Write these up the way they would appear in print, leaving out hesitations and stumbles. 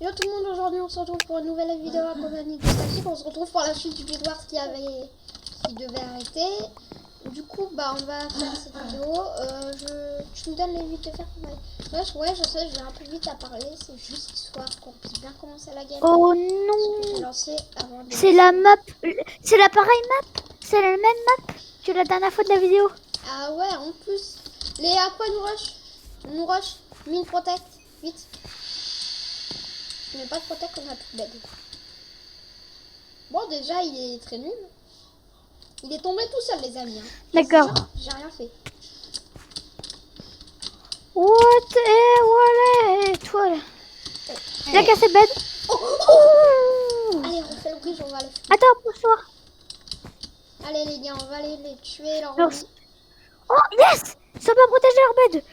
Hello tout le monde, aujourd'hui on se retrouve pour une nouvelle vidéo à compagnie de Static. On se retrouve pour la suite du bidouard qui devait arrêter. Du coup, bah on va faire cette vidéo. Tu me donnes les vite de faire ouais, je sais, je vais un peu vite à parler. C'est juste histoire qu'on puisse bien commencer la game. Oh non, C'est la map, c'est la pareille map, c'est la même map que la dernière fois de la vidéo. Ah ouais, en plus. Les à quoi nous rush? On nous rush, mine protect, vite. Mais pas de protect, on a plus de bed. Bon, déjà, il est très nul. Il est tombé tout seul, les amis. Hein. D'accord. J'ai rien fait. What et voilà, toi là. Il a cassé le bed. Allez, on fait le bridge, on va aller. Attends, pousse-toi. Allez, les gars, on va aller les tuer. Leur... Oh, yes! Ça va protéger leur bed.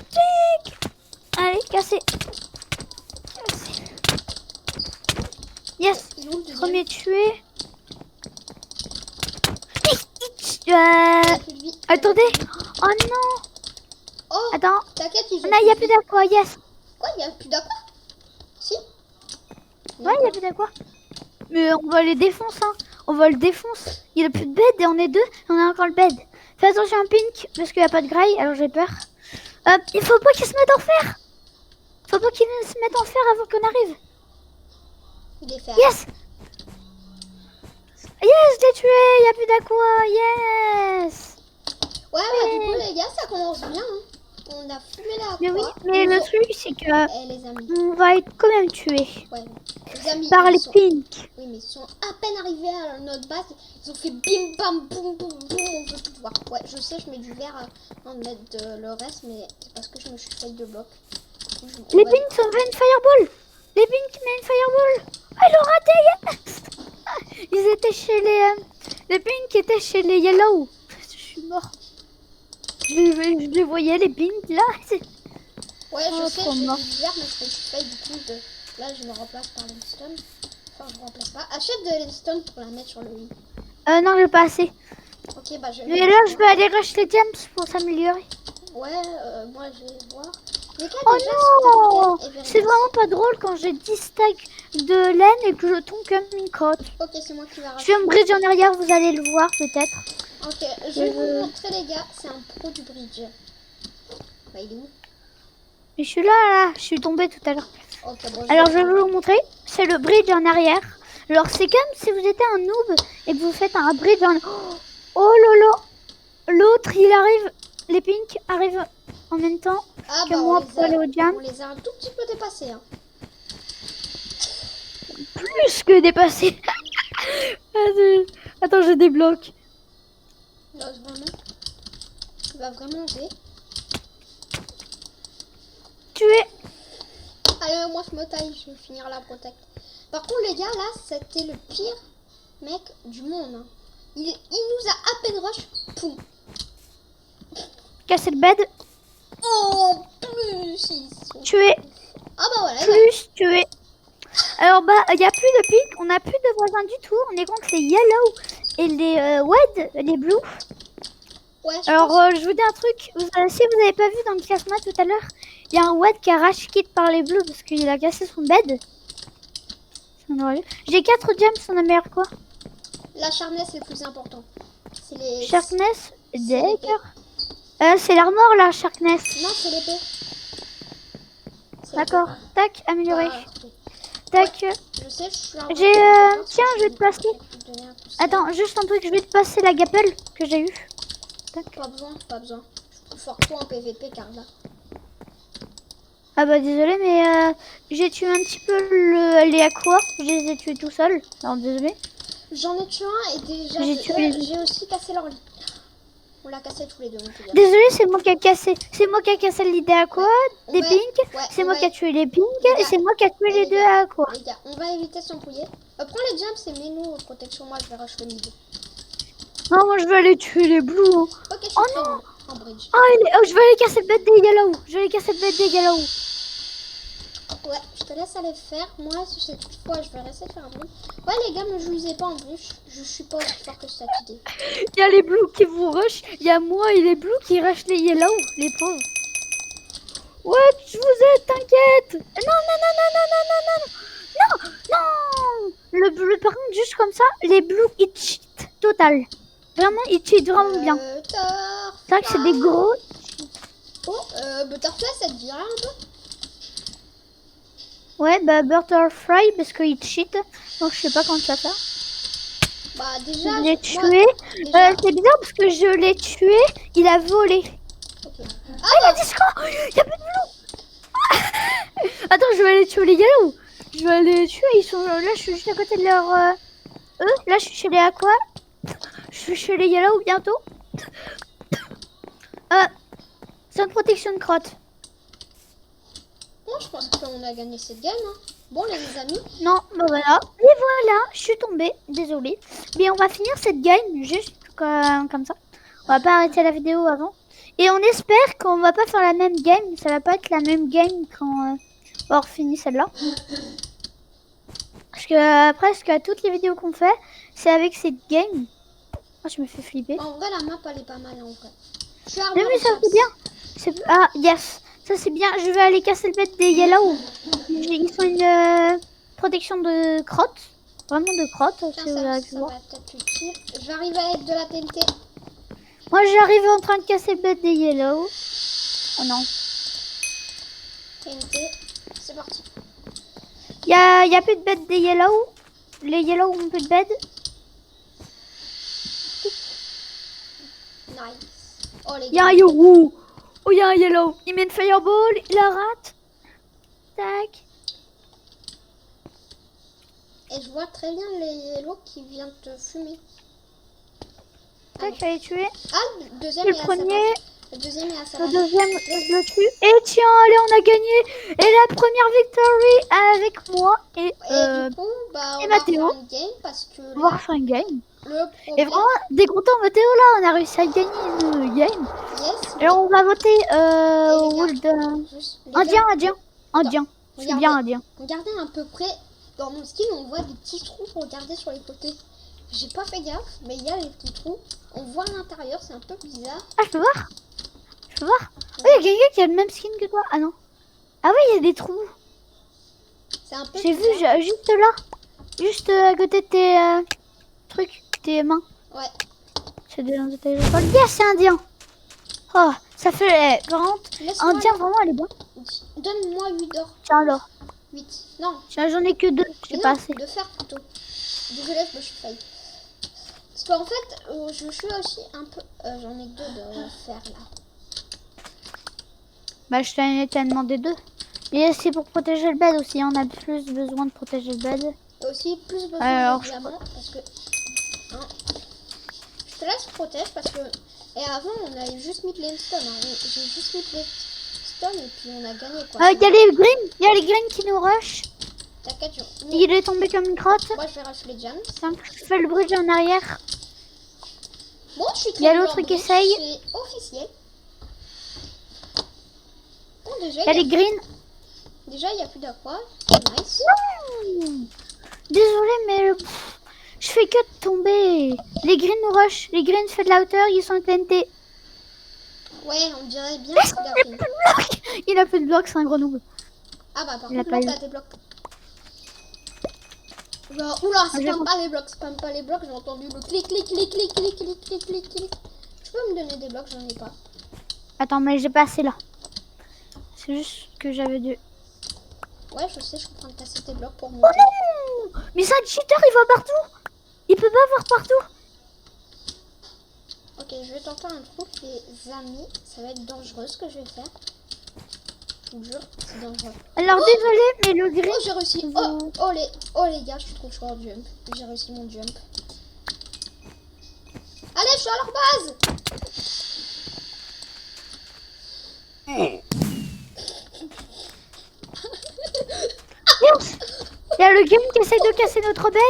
Tic. Allez, cassé. Yes, premier tué. Attendez. Oh non. Oh, attends. T'inquiète, il n'y a plus d'aqua, yes. Quoi, il n'y a plus d'aqua? Si. Ouais, il n'y a plus d'aqua. Mais on va les défoncer, hein. On va le défoncer. Il n'y a plus de bed et on est deux. Et on a encore le bed. Fais attention à Pink parce qu'il n'y a pas de graille, alors j'ai peur. Il faut pas qu'il se mette en fer. Faut pas qu'il se mette en fer avant qu'on arrive. Il est fait. Yes! Yes, je l'ai tué! Il n'y a plus d'aqua! Yes! Ouais, bah du coup, les gars, ça commence bien. Hein. On a fumé la mais oui, mais le truc, c'est que les amis, on va être quand même tué. Ouais, les amis, par les Pink. Oui, mais ils sont à peine arrivés à notre base. Ils ont fait bim bam boum boum boum. On peut tout voir. Ouais, je sais, je mets du vert en mettre le reste, mais c'est parce que je me suis fait de bloc. Les Pink ont fait une fireball. Les Pink met une fireball. Ah, ils l'ont raté, yes. Ils étaient chez les Pink étaient chez les Yellow. Je suis mort. Je les voyais, les Pink, là. Ouais, je sais, je fais du vert, mais je fais du coup de... Là, je me remplace par l'Enstone. Enfin, je remplace pas. Achète de l'Enstone pour la mettre sur le lit. Non, j'ai pas assez. Ok, bah je vais... Mais là, je vais aller rush les gems pour s'améliorer. Ouais, moi, je vais voir. Oh non! C'est vraiment pas drôle quand j'ai 10 stacks de laine et que je tombe comme une crotte. Ok, c'est moi qui vais racheter. Je fais un bridge en arrière, vous allez le voir peut-être. Ok, je vais vous montrer les gars, c'est un pro du bridge. Bah il est où? Mais je suis là, je suis tombée tout à l'heure. Okay, bon, alors je vais vous montrer, c'est le bridge en arrière. Alors c'est comme si vous étiez un noob et que vous faites un bridge en... Oh lolo! L'autre il arrive, les Pink arrivent en même temps que moi pour aller au jam. On les a un tout petit peu dépassés. Hein. Plus que dépassés. Attends, je débloque. Là, vraiment. Il va vraiment oser. Tué. Allez, moi je me taille, je vais finir la protect. Par contre les gars, là, c'était le pire mec du monde. Hein. Il nous a à peine rush. Poum. Cassé le bed. Oh, plus ils sont... Tué. Ah bah voilà. Plus tué. Alors bah, il n'y a plus de Pink, on n'a plus de voisins du tout. On est contre les Yellow et les Wed, les Blue. Ouais, alors je vous dis un truc, si vous n'avez pas vu dans le classement tout à l'heure, il y a un Wed qui a rush kit par les Bleus parce qu'il a cassé son bed. J'ai 4 gems, on a meilleur quoi? La sharpness c'est le plus important. C'est les... Sharpness, d'accord. C'est l'armor la sharpness. Non, c'est l'épée. D'accord, tac, amélioré. Tac. Ouais, je sais, je suis j'ai tiens, je vais te passer. Attends, juste un truc, je vais te passer la gapelle que j'ai eue. Pas besoin, pas besoin. Je suis plus fort que toi en PVP, Carla. Ah bah désolé, mais j'ai tué un petit peu les aqua. Je les ai tués tout seul. Alors désolé. J'en ai tué un et déjà j'ai aussi cassé leur lit. On l'a cassé tous les deux. Désolé, c'est moi qui a cassé. C'est moi qui a cassé l'idée aqua des Pink. C'est moi qui a tué les Pink et c'est moi qui a tué les deux aqua. Les gars, on va éviter de s'embrouiller. Prends les jumps et mets-nous protection. Moi je vais rush le mid. Non, moi je vais aller tuer les blues. Ok, je suis en bridge. Je vais aller casser le bed des Yellow. Je vais aller casser le bed des Yellow. Ouais, je te laisse aller faire. Moi, cette fois, je vais rester faire un bruit. Ouais, les gars, ne jouez pas en plus. Je suis pas aussi fort que cette idée. Il y a les Blues qui vous rush. Il y a moi et les Blues qui rush les Yellow, les pauvres. Ouais, je vous aide, t'inquiète. Non, non, non, non, non, non, juste comme ça, les blues, ils cheat total. Vraiment, ils cheat vraiment bien. C'est vrai que c'est des gros. Oh, Butterfly, ça te dit rien un peu? Ouais, bah Butterfly, parce qu'il cheat. Donc je sais pas comment ça faire. Bah déjà, Je l'ai moi, tué. déjà... C'est bizarre parce que je l'ai tué, il a volé. ok. Ah, il a dit quoi? Il y a plus de blues. Attends, je vais aller tuer les yellow. Je vais aller les tuer, ils sont là, je suis juste à côté de leur... eux, là je suis chez les aqua. Je suis chez les yellow bientôt. C'est une protection de crotte. Moi, je pense qu'on a gagné cette game. Hein. Bon, les amis. Non, bah voilà. Et voilà, je suis tombée, désolée. Mais on va finir cette game juste comme ça. On va pas arrêter la vidéo avant. Et on espère qu'on va pas faire la même game. Ça va pas être la même game quand on va avoir fini celle-là. Parce que presque toutes les vidéos qu'on fait, c'est avec cette game. Oh, je me fais flipper. En vrai, la map, elle est pas mal en vrai. Je suis Mais oui, ça c'est bien. Ah, yes. Ça c'est bien. Je vais aller casser le bête des yellow. Ils sont une protection de crotte. Vraiment de crotte. Tiens, Si vous avez pu ça voir. va être utile. Je vais arriver avec de la TNT. Moi j'arrive en train de casser le bête des yellow. Oh non. TNT, c'est parti. Y a plus de bête des yellow. Les yellow ont plus de bête. Nice. Oh les Y a gars. un yellow. Oh, y a un yellow. Il met une fireball. Il la rate. Tac. Et je vois très bien les yellow qui viennent te fumer. Tac, je l'ai tué. Ah, le deuxième Le est à sa premier. base. Le deuxième est à sa Le base. deuxième, je le tue. Et tiens, allez, on a gagné. Et la première victory avec moi et, Et du coup, bah, et on va Mathéo. faire une game parce que On va là, refaire une game. le Et problème... vraiment, décontent Mathéo là, on a réussi à gagner une game. Yes. Et on va voter les gars, World juste, les Indien, gars, Indien. Indien. Je suis bien Indien. Regardez à peu près dans mon skin, on voit des petits trous. Regardez sur les côtés. J'ai pas fait gaffe, mais il y a les petits trous. On voit à l'intérieur, c'est un peu bizarre. Ah, je peux voir. Je peux voir. Oh, il y a quelqu'un qui a le même skin que toi. Ah non. Ah oui, il y a des trous. C'est un peu J'ai vu bizarre. juste là. Juste à côté de tes trucs, tes mains. Ouais. C'est de tes épaules. Yes, c'est indien. Oh, ça fait 40. Laisse-moi Indien, là. vraiment, elle est bonne. Donne-moi 8 d'or. Tiens alors. 8. Non. Tiens, j'en ai que 2. J'ai Mais pas non, assez. de fer plutôt. Désolé, je me suis failli. Parce qu'en fait, je suis aussi un peu... J'en ai que 2 de fer là. Bah, je t'en ai demandé 2. Et c'est pour protéger le bed aussi. On a plus besoin de protéger le bed. Et aussi plus besoin Alors, de diamants parce que... Hein, je te laisse protège parce que... Et avant, on avait juste mis de l'endstone. Hein. J'ai juste mis de l'endstone et puis on a gagné quoi. Il y a les greens. Il y a les greens qui nous rush. T'inquiète, Il est tombé comme une crotte. moi je vais racheter les gems. Je fais le bridge en arrière. Bon, je suis Il y a très l'autre blanc, qui mais essaye. c'est officiel. Bon, déjà, Il y a les greens. déjà, il n'y a plus d'aqua. C'est nice. Désolé, mais je fais que de tomber. Les greens nous rush. Les greens font de la hauteur. Ils sont TNT. Ouais, on dirait bien Il qu'il a a fait. plus de blocs. Il a plus de blocs, c'est un gros noob. Ah bah par Il a contre pas là eu. t'as tes blocs. Oula, j'ai- spam pas les blocs, spam pas les blocs, j'ai entendu le clic clic clic clic clic clic clic clic clic. Tu peux me donner des blocs, j'en ai pas. Attends, mais j'ai pas assez là. C'est juste que j'avais dû... Ouais, je sais, je suis en train de casser tes blocs pour Oh monter. non! Mais c'est un cheater, il va partout. Il peut pas voir partout. Ok, je vais tenter un truc, les amis. Ça va être dangereux ce que je vais faire. Je vous jure, c'est dangereux. Alors désolé, mais le green... Oh, j'ai réussi. Oh les gars, je suis trop chaud en jump. J'ai réussi mon jump. Allez, je suis à leur base. Yes. Il y a le game qui essaye de casser notre bed.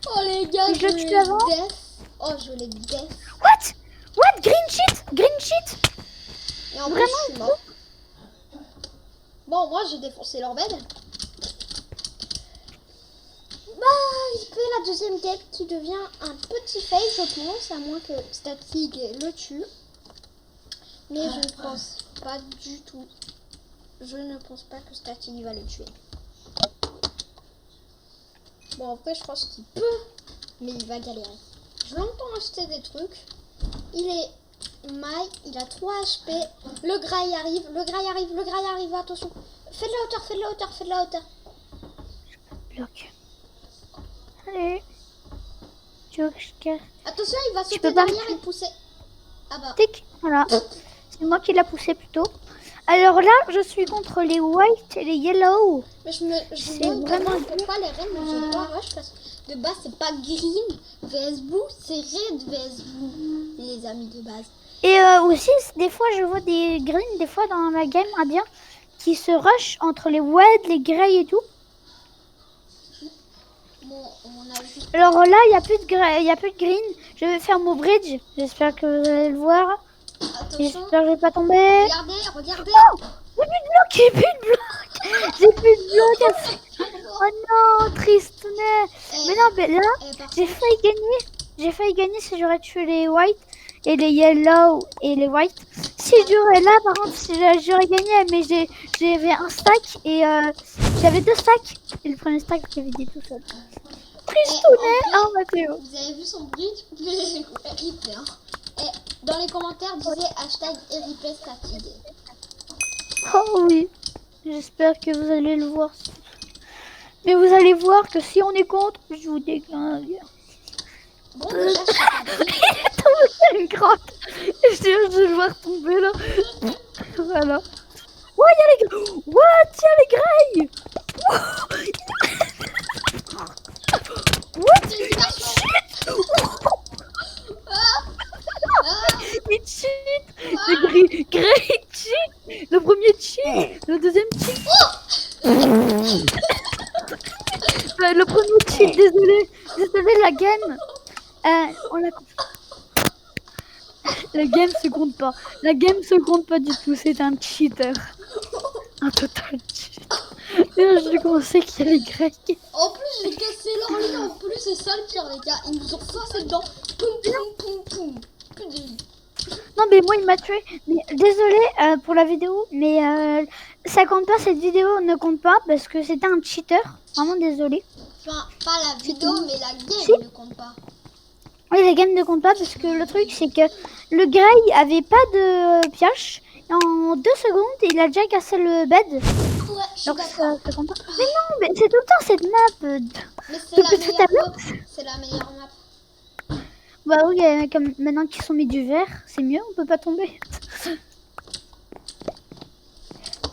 Oh les gars, Et je je le l'ai tue avant. def. Oh, je l'ai def. What? What? Green shit? Green shit? Et en plus, Vraiment, je suis mort. Bon, moi, j'ai défoncé leur bed. Bah, il fait la deuxième game qui devient un petit fail, je pense, à moins que Static le tue. Mais je ne pense pas du tout. Je ne pense pas que Static va le tuer. Bon, après, je pense qu'il peut Mais il va galérer. Je l'entends acheter des trucs. Il est maille, il a 3 HP. Le grail arrive, attention. Fais de la hauteur, fais de la hauteur. Bloc. Allez. Tu veux que je casse? Attention, il va sauter peux pas derrière et pousser. Ah bah. Tic, voilà. C'est moi qui l'a poussé plutôt. Alors là, je suis contre les white et les yellow. Mais je me demande vraiment pourquoi les reines ne sont pas rush parce que de base c'est pas green vs blue, c'est red vs blue, les amis de base. Et aussi, des fois, je vois des greens, des fois dans la game indien, qui se rush entre les white, les grey et tout. Bon, on a juste... Alors là, il n'y a plus de grey, il y a plus de green. Je vais faire mon bridge. J'espère que vous allez le voir. Attention, J'espère que je vais pas tomber. regardez. Oh, j'ai plus de bloc, j'ai plus de bloc. Oh non, tristounet. Mais non, mais là, j'ai failli gagner. J'ai failli gagner si j'aurais tué les white et les yellow et les white. Si j'aurais là, par contre, j'aurais gagné, mais j'avais un stack et j'avais 2 stacks. Et le premier stack, j'avais dit tout seul. Tristounet, oh Mathéo. Vous avez vu son bridge, mais replay, hein. Et dans les commentaires, disait hashtag replay fatigué. Oh oui, j'espère que vous allez le voir. Mais vous allez voir que si on est contre, je vous déglingue. Bon, déjà, je sais pas. Il est tombé dans une grotte. Je vais le voir tomber là. Voilà. Ouais, il y a les greys. What? Il y a les greys. What? Il cheat. Le grey cheat. Le premier cheat. Le deuxième cheat. Le premier cheat, désolé. Désolé, la game. On l'a compris. La game se compte pas. La game se compte pas du tout. C'est un cheater. Un total cheat. Et là, je pensais qu'il y a les grecs. En plus, j'ai cassé leur lit. En plus, c'est ça le pire, les gars. Ils nous ont forcé dedans. Poum, poum, poum, poum. Plus de vie. Non, mais moi, il m'a tué. Mais désolé pour la vidéo. Mais ça compte pas. Cette vidéo ne compte pas parce que c'était un cheater. Vraiment désolé. Enfin, pas la vidéo, mais la game Si. ne compte pas. Oui, la game ne compte pas parce que le truc, c'est que le grey avait pas de pioche. Et en 2 secondes, il a déjà cassé le bed. Ouais, je suis Donc d'accord. ça compte pas. Mais non, mais c'est tout le temps cette map. Mais c'est Depuis la tout à meilleure l'heure. map. C'est la meilleure map. Bah oui, comme maintenant qu'ils sont mis du vert, c'est mieux, on peut pas tomber.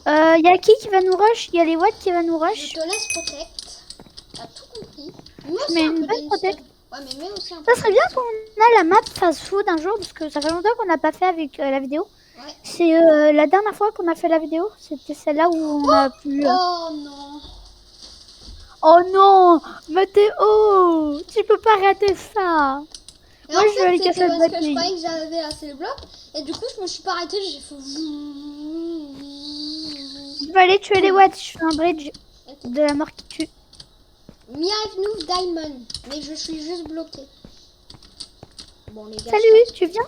Il y a qui va nous rush? Il y a les white qui va nous Je rush. te laisse protect. T'as tout compris. Moi aussi Mais un une peu bonne d'initiative. protect. Ouais, mais mets aussi un peu. Ça serait bien qu'on a la map fast food un jour parce que ça fait longtemps qu'on n'a pas fait avec la vidéo. Ouais. C'est la dernière fois qu'on a fait la vidéo, c'était celle-là où on a pu. Oh non. Oh non, Mathéo, tu peux pas rater ça. Et Moi, en je vais aller fait, casser c'était le parce que je batterie. croyais que j'avais assez le bloc. Et du coup, je me suis pas arrêtée. J'ai fait. Je vais aller tuer les watts, je fais un bridge de la mort qui tue. Mia nous Diamond. Mais je suis juste bloquée. Bon, les gars. Salut, tu viens?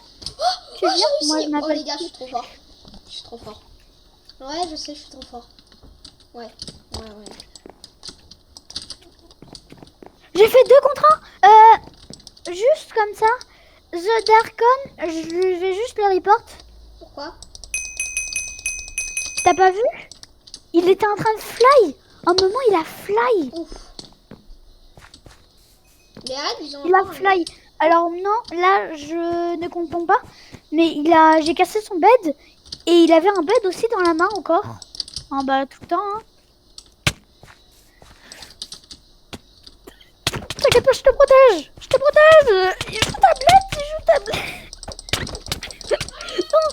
Tu Oh, viens? j'ai Moi, réussi. je Oh, m'appelle. les gars, je suis trop fort. Je suis trop fort. Ouais, je sais, je suis trop fort. Ouais. J'ai fait 2 contre 1. Juste comme ça. The Darkon, je vais juste le report. Pourquoi? T'as pas vu? Il était en train de fly. Un moment, il a fly. Ouf. Les raids, ils ont Il a encore un- fly. Alors non, là, je ne comprends pas. Mais j'ai cassé son bed. Et il avait un bed aussi dans la main encore. Ah bah tout le temps. Hein. T'inquiète pas, je te protège. Je te protège. Il joue tablette. Non,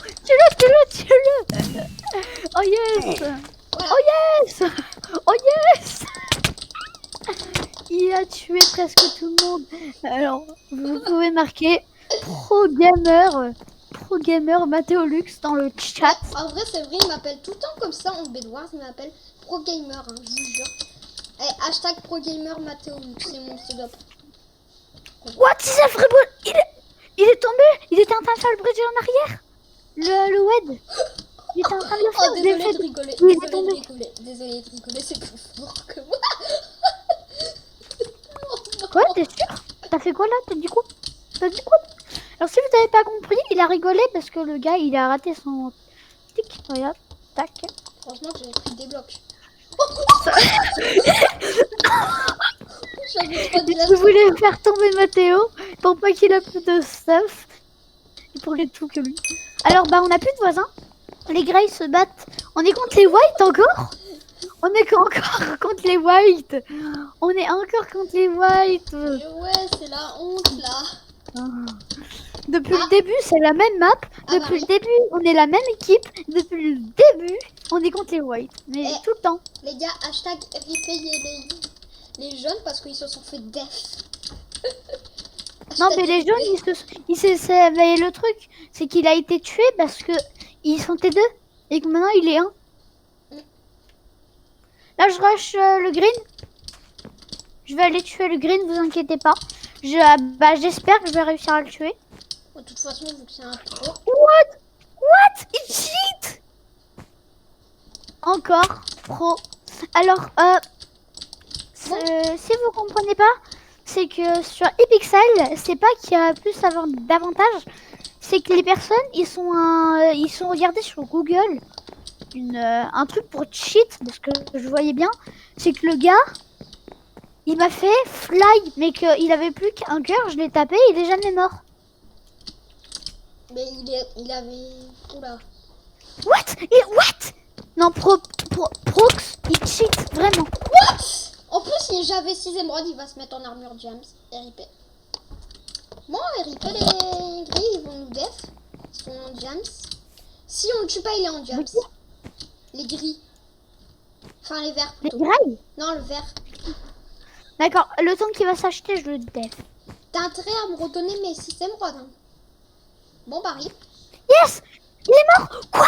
tue-le. Oh yes. Voilà. Oh yes. Oh yes. Il a tué presque tout le monde. Alors, vous pouvez marquer Pro Gamer Mathéolux dans le chat. En vrai, c'est vrai, il m'appelle tout le temps comme ça en Bedwars. Il m'appelle Pro Gamer, hein, je vous jure. Et hashtag Pro Gamer Mathéo, c'est mon pseudo. What is a free ball? Il est tombé. Il était en train de faire le bridge en arrière. Le WED. Il était en train de le faire. Oh, je l'ai désolé fait. de rigoler. Il est Désolé de tombé. rigoler. Désolé de rigoler, c'est plus fort que moi. Quoi? T'es sûr? t'as fait quoi là? T'as dit quoi? T'as dit quoi? Alors si vous n'avez pas compris, il a rigolé parce que le gars il a raté son stick. Regarde, tac. Franchement, j'avais pris des blocs. J'avais trop de Je voulais faire tomber Mathéo pour pas qu'il a plus de stuff. Et pour les tout que lui. Alors bah on a plus de voisins. Les Greys se battent. On est contre les Whites encore? On est encore contre les Whites. On est encore contre les Whites. Mais ouais, c'est la honte là. Depuis le début, c'est la même map. Ah, Depuis bah le début, on est la même équipe. Depuis le début, on est contre les Whites. Mais Eh. tout le temps. Les gars, hashtag repayer les jeunes parce qu'ils se sont fait def. Non, Hashtag mais les jeunes, mais le truc, c'est qu'il a été tué parce que ils sont T2 et que maintenant il est 1. Là, je rush le green. Je vais aller tuer le green, vous inquiétez pas. J'espère que je vais réussir à le tuer. De toute façon, vu que c'est un pro. What? Il cheat! Encore pro. Alors, si vous comprenez pas, c'est que sur Epixel, c'est pas qu'il y a plus d'avantages, c'est que les personnes, ils sont regardés sur Google un truc pour cheat, parce que je voyais bien, c'est que le gars, il m'a fait fly, mais qu'il avait plus qu'un cœur, je l'ai tapé, il est jamais mort. Mais il avait. Oula. What? Non, Prox, il cheat, vraiment. What? En plus, si j'avais 6 émeraudes, il va se mettre en armure James. RIP. Bon, RIP, les gris, ils vont nous def. Ils sont en James. Si on le tue pas, il est en James. Les gris. Enfin, les verts Les plutôt. grailles. Non, le vert. D'accord, le temps qu'il va s'acheter, je le def. T'as intérêt à me redonner mes 6 émeraudes. Hein. Bon, bah, RIP. Yes! Il est mort! Quoi?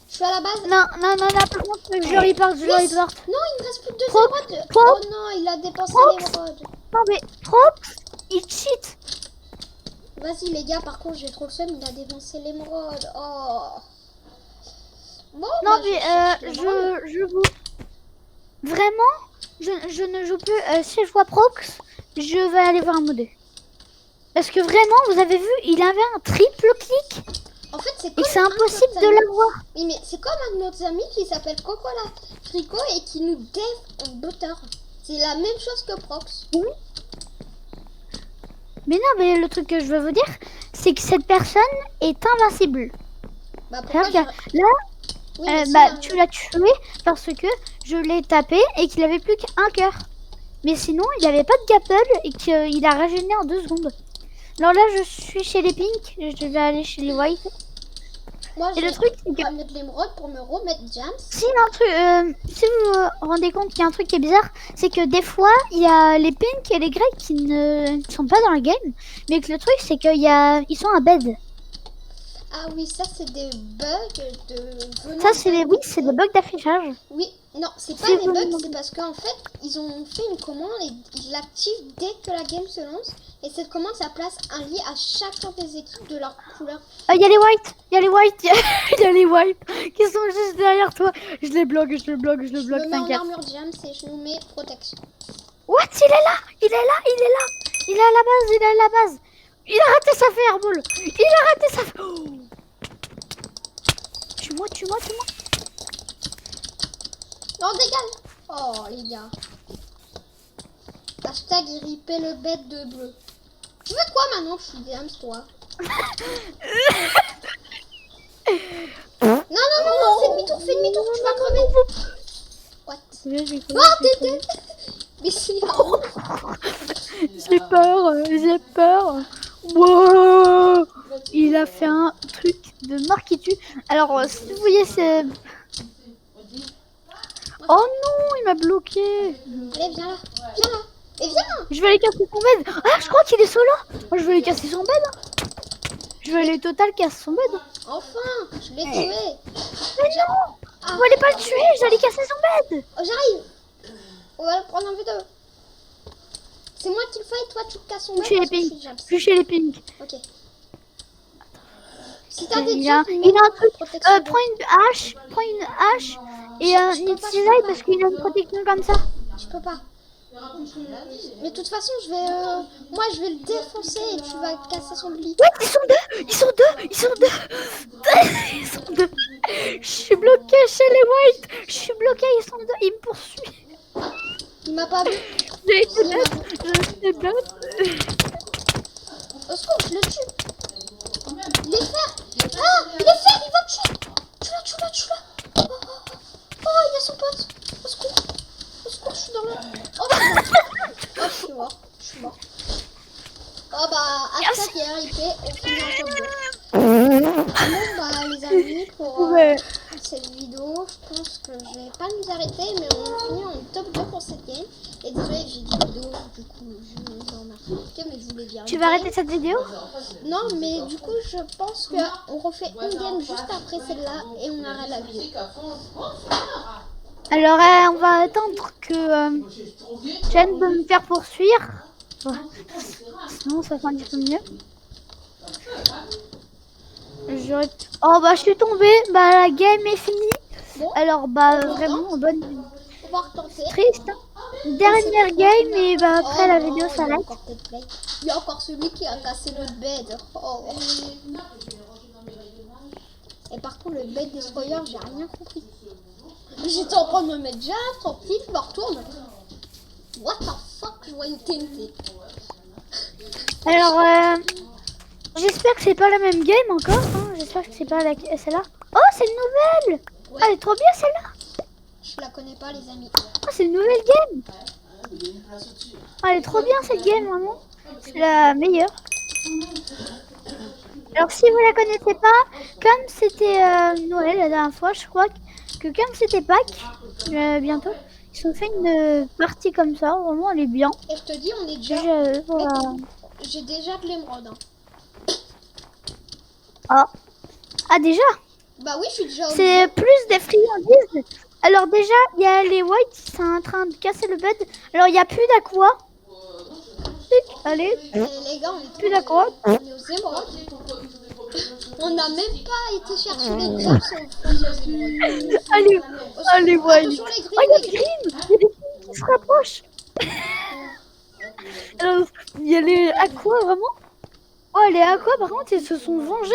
Je suis à la base. Non, par contre, je le reporte, Non, il me reste plus que 2 émeraudes. Pro- Oh non, il a dépensé Prox. l'émeraude. Non, mais Prox, il cheat. Vas-y, les gars, par contre, j'ai trop le seum, il a dépensé l'émeraude. Oh. Bon, Non, bah, mais cherche l'émeraude. je vous... Vraiment, je ne joue plus... si je vois Prox, je vais aller voir un modé. Parce que vraiment, vous avez vu, il avait un triple clic. En fait, c'est Et comme que c'est un impossible notre de ami. l'avoir. Oui, mais c'est comme un de nos amis qui s'appelle Cocola Tricot et qui nous def en butter. C'est la même chose que Prox. Mais non, mais le truc que je veux vous dire, c'est que cette personne est invincible. Bah, pourquoi C'est-à-dire que là, Oui, mais si, bah, hein. tu l'as tué parce que je l'ai tapé et qu'il avait plus qu'un cœur. Mais sinon, il avait pas de gapple et qu'il a régénéré en 2 secondes. Alors là, je suis chez les pinks, je vais aller chez les white. Moi, Et je le truc, c'est que vais mettre l'émeraude pour me remettre James. si vous vous rendez compte qu'il y a un truc qui est bizarre, c'est que des fois, il y a les pinks et les grecs qui ne sont pas dans le game. Mais que le truc, c'est qu'ils sont à bed. Ah oui, ça, c'est des bugs de... Ça, c'est des bugs d'affichage. Oui, non, c'est pas C'est des vraiment- bugs, c'est parce qu'en fait, ils ont fait une commande et ils l'activent dès que la game se lance. Et cette commande, ça place un lit à chacun des équipes de leur couleur. Il y a les whites, il y a les whites, il y a les whites qui sont juste derrière toi. Je les bloque, Je me mets en t'inquiète. armure James et je nous mets protection. What? Il est là. Il est à la base. Il a raté sa fireball. Oh. Tue-moi. Non, dégage. Oh, les gars. Hashtag RIP le bête de bleu. Tu veux quoi maintenant que je suis James, toi? Non, fais demi-tour, tu vas crever. What? Oh, t'es. Mais si, J'ai peur. Wow. Il a fait un truc de mort qui tue. Alors, si vous voyez, c'est... Oh non, il m'a bloqué. Allez, viens là. Et viens. Je vais aller casser son bed. Ah, je crois qu'il est solo. Moi, je vais aller casser son bed. Je vais aller total casser son bed. Enfin, je l'ai tué. Mais non, Ah, vous allez pas le tuer. J'allais casser son bed. oh, j'arrive. On va le prendre en vidéo. C'est moi qui le fais, toi tu te casses son Je bête suis les parce que je pinks. suis James. Je suis chez les pinks. Ok. Si t'as des Il a trucs, un truc. protection. Prends une hache et une cisaille parce qu'il a une protection comme ça. Je peux pas. Mais de toute façon, je vais, moi, je vais le défoncer et tu vas casser son lit. Ouais, ils sont deux. Ils sont deux. Ils sont deux. Ils sont deux. Je suis bloqué chez les White. Je suis bloqué. Ils sont deux. Ils me poursuivent. Il m'a pas vu. J'ai été bête. J'ai été bête. Au secours, je le tue. Les fers. Ah, les fers, il va me tuer. Tue-le. Oh, oh, oh. Oh, il y a son pote. Au secours. Au secours, je suis dans le... Oh, non. Oh, je suis mort. Oh, bah, hashtag RIP, on finit en top 2. Bon, bah, les amis, pour cette vidéo, je pense que je vais pas nous arrêter, mais on finit en top 2 pour cette game. Et désolé, j'ai dit vidéo, du coup, je vais en arrêter, mais je voulais dire. Tu vas arrêter cette vidéo? Non, mais du coup, je pense qu'on refait une game juste après celle-là et on arrête la vidéo. Alors, on va attendre que Jen peut me faire poursuivre. Ouais. Sinon, ça fait un petit peu mieux. Oh, bah, je suis tombée. Bah, la game est finie. Bon, alors, bah, vraiment, bonne. on va retenter. Triste. Hein. Dernière game, et bah, après, la vidéo s'arrête. Il y a encore celui qui a cassé le bed. Oh. Et par contre, le bed destroyer, j'ai rien compris. J'étais en train de me mettre déjà tranquille, je me retourne. What the fuck, je vois une TNT. Alors, j'espère que c'est pas la même game encore. Hein. J'espère que c'est pas celle-là. Oh, c'est une nouvelle. Ouais. Ah, elle est trop bien celle-là. Je la connais pas, les amis. Ah, c'est une nouvelle game. Ah, elle est trop bien cette game, vraiment. C'est la meilleure. Alors, si vous la connaissez pas, comme c'était Noël la dernière fois, je crois que comme c'était Pâques, bientôt, ils ont fait une partie comme ça. Vraiment, elle est bien. Et je te dis, on est déjà... Voilà. J'ai déjà de l'émeraude. Ah, déjà. Bah oui, je suis déjà... C'est plus des friandises. Alors déjà, il y a les whites qui sont en train de casser le bed. Alors, il n'y a plus d'aqua. Allez. Les gars, on est Plus d'aqua. On est aux émeraudes. On n'a même pas été chercher les grapes aux émeraudes. Allez, white. Attention les Oh, il y a grilles. des greens. Il y a des greens qui se rapprochent. Alors, il y a les aqua, vraiment. Oh, les aqua, par contre, ils se sont vengés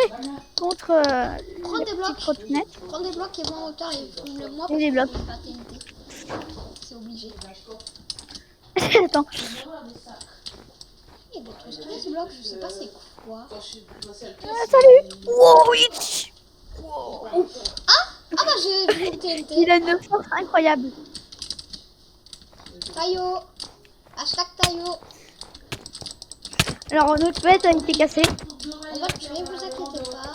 contre Prends la des petite blocs. trottinette. Prends des blocs et va en hauteur et filme-le moi. Et des blocs. Pas TNT. C'est obligé. Attends. Il y a d'autres ce bloc, je sais pas c'est quoi. Ah, salut. Wow, oui. Ah bah j'ai vu une TNT. Il a une force incroyable. Taillot. Hashtag Taillot. Alors, notre bête a été cassée. On va le tuer, vous inquiétez pas.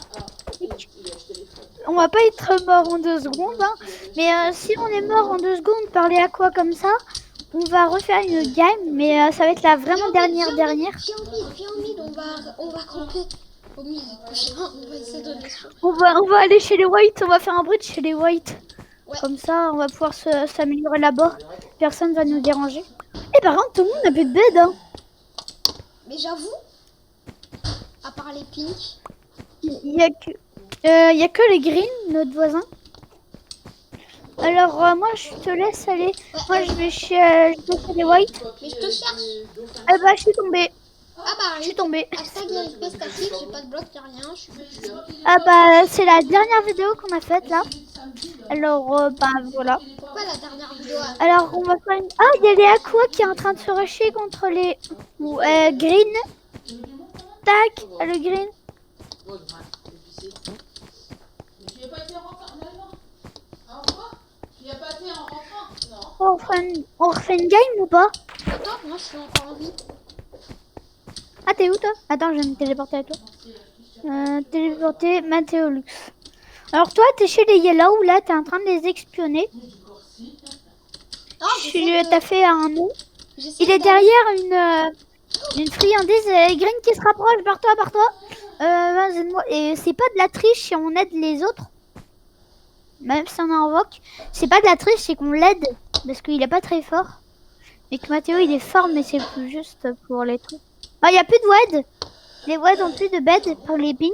On va pas être mort en 2 secondes, hein. Mais si on est mort en 2 secondes par les aqua comme ça, on va refaire une game, mais ça va être la vraiment dernière. Viens au mid, on va camper. Au mid, on va essayer de les sauver. On va aller chez les whites, on va faire un bridge chez les whites. Ouais. Comme ça, on va pouvoir s'améliorer là-bas. Personne va nous déranger. Et par contre, tout le monde n'a plus de bed, hein. Mais j'avoue, à part les pinks, Il y a que les greens, notre voisin. Alors, moi, je te laisse aller. Ouais, Moi, je vais chez les whites. mais je te cherche. Eh bah, je suis tombée. Ah bah, Je suis tombée. hashtag RIP statique, j'ai pas de bloc, ni rien, je suis plus. Ah bah, c'est la dernière vidéo qu'on a faite, là. Alors, bah, voilà. Pourquoi la dernière vidéo Alors, on va faire une... Ah, il y a les aqua qui est en train de se rusher contre les green. Tac, le green. On refait une game ou pas? Attends, moi je suis encore en vie. Ah, t'es où toi? Attends, je vais me téléporter avec toi. Téléporter Mathéolux. Alors toi, t'es chez les Yellow, là, t'es en train de les espionner. Non, T'as fait un nom. j'essaie Il est de- derrière une friandise green qui se rapproche. Barre-toi. Vas-y, moi. Et c'est pas de la triche si on aide les autres. Même si on en invoque. C'est pas de la triche, c'est qu'on l'aide. Parce qu'il est pas très fort. Et que Mathéo, il est fort, mais c'est plus juste pour les trucs. Ah, il n'y a plus de WED. Les WED ont plus de bed pour les pink.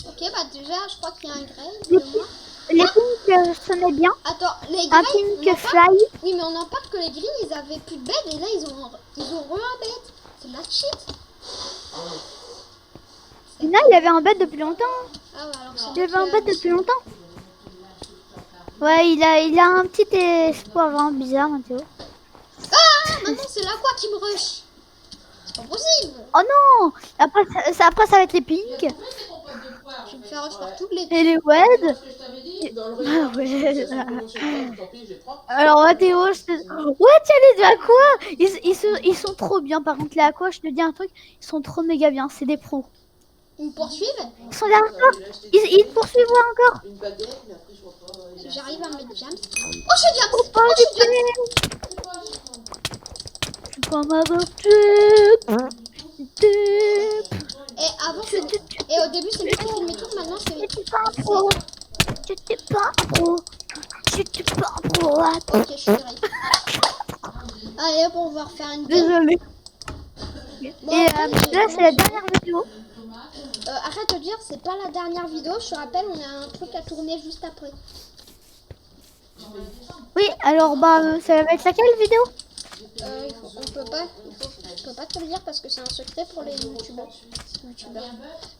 Ok, bah déjà, je crois qu'il y a un grave de moi. Les pink sonnaient bien. Attends, les Un Greys, on pink en parle. fly. Oui, mais on en parle que les Greens, ils avaient plus de bed et là, ils ont un bed. C'est de la cheat. Non, il avait un bed depuis longtemps. Ah ouais, alors c'est Il avait un bed depuis longtemps. Ouais, il a un petit espoir hein, bizarre, Mathéo. Ah, maintenant, c'est la quoi qui me rush. C'est pas possible. Oh non! Après, après ça va être les pink. Je vais me faire rush par toutes les... Et les wed. Ah ouais. Alors Mathéo, je te... Ouais, tiens les deux aqua. Ils sont trop bien. Par contre, les aqua, je te dis un truc, ils sont trop méga bien. C'est des pros. Ils me poursuivent. Ils sont là encore. Ils te poursuivent encore. J'arrive à mettre James. Oh, je suis James. Oh, Oh, je suis James. Tu peux m'avoir tué. Et avant, et au début, c'est lui qui fait mes tours. Maintenant, c'est... Je suis pas un pro. Je suis pas un pro. Je suis pas un pro. Ok, je suis direct. Allez, hop, on va refaire une game. Désolée. Bon, Et après, là, c'est la dernière vidéo. arrête de dire, c'est pas la dernière vidéo. Je te rappelle, on a un truc à tourner juste après. Oui, alors bah ça va être laquelle vidéo? Je peux pas te le dire parce que c'est un secret pour les youtubeurs.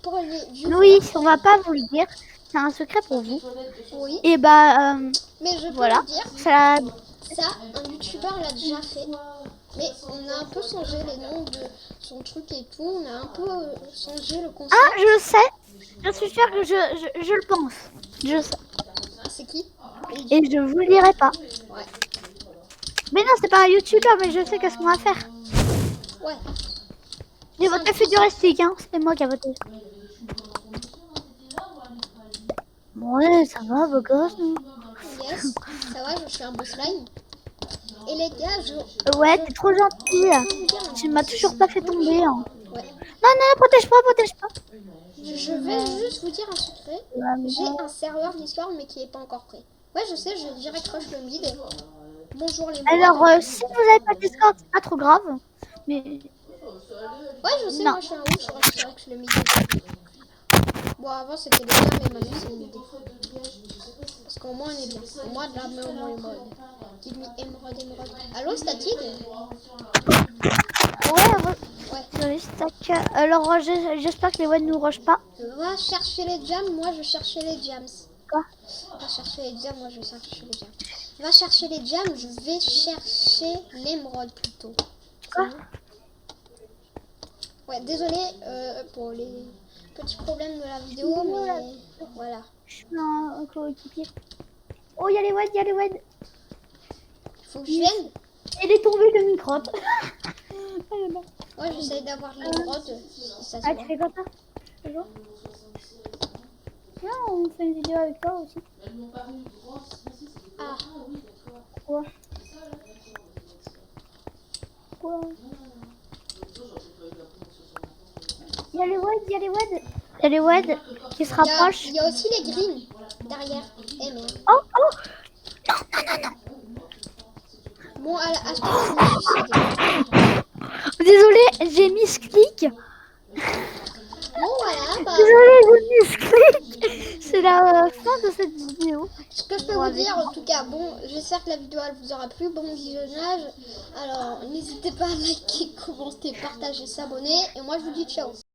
Pour les viewers. Oui, on va pas vous le dire. C'est un secret pour vous. Oui. Et bah Mais je peux voilà. le dire. Ça... Ça, un youtubeur l'a déjà fait. Mais on a un peu changé les noms de son truc et tout. On a un peu changé le concept. Ah, je sais. Je suis sûre que je le pense. Je sais. C'est qui? Et je vous le dirai pas. Ouais. Mais non, c'est pas un youtubeur, mais je sais qu'est-ce qu'on va faire. Ouais. J'ai voté futuristique, hein. C'est moi qui a voté. Ouais, ça va, beau gosse, non? Yes. Ça va, je suis un beau slime. Et les gars, je... Ouais, t'es trop gentil. Tu m'as toujours pas fait tomber. Hein. Ouais. Non, non, protège pas, protège pas. Je vais juste vous dire un secret. J'ai un serveur Discord mais qui est pas encore prêt. Ouais, je sais, je direct rush le mid. Bonjour les mods. Alors, si vous avez pas de Discord, c'est pas trop grave. Mais Ouais, je sais, non. moi je suis un ouf, je rush direct le mid. Bon, avant c'était les gars, mais maintenant c'est le mid. Parce qu'au moins on est bien. Au moins de la main, au moins les mods. Give me émeraude. Allo, Statid? Ouais, Ouais. ouais, stack. Alors, j'espère que les web nous rushent pas. Va chercher les jams, moi je cherchais les jams. Quoi? Va chercher les jams, moi je chercher les jams. Va chercher les jams, je vais chercher l'émeraude plutôt. Quoi? Ouais, désolé pour les petits problèmes de la vidéo, mais voilà. Je suis un coéquipier. Oh, il y a les web, il y a les web. Faut que je vienne. Il est tombé de microbe. Ouais, j'essaie d'avoir l'émeraude. Si ça se Ah, voit. tu fais comme ça? C'est bon? Non, on fait une vidéo avec toi aussi. Ah, Quoi? Quoi? Il y a les web, il y a les web. Il y a les web qui se rapprochent. il y a aussi les greens derrière. Eh merde. Oh, oh! Bon, à ce moment, je me suicide. Désolé, j'ai mis ce clic. Bon, voilà. Bah, Désolé, j'ai mis ce clic. C'est la fin de cette vidéo. ce que je peux vous dire, en tout cas, bon, j'espère que la vidéo elle vous aura plu. Bon visionnage. Alors, n'hésitez pas à liker, commenter, partager, s'abonner. Et moi, je vous dis ciao.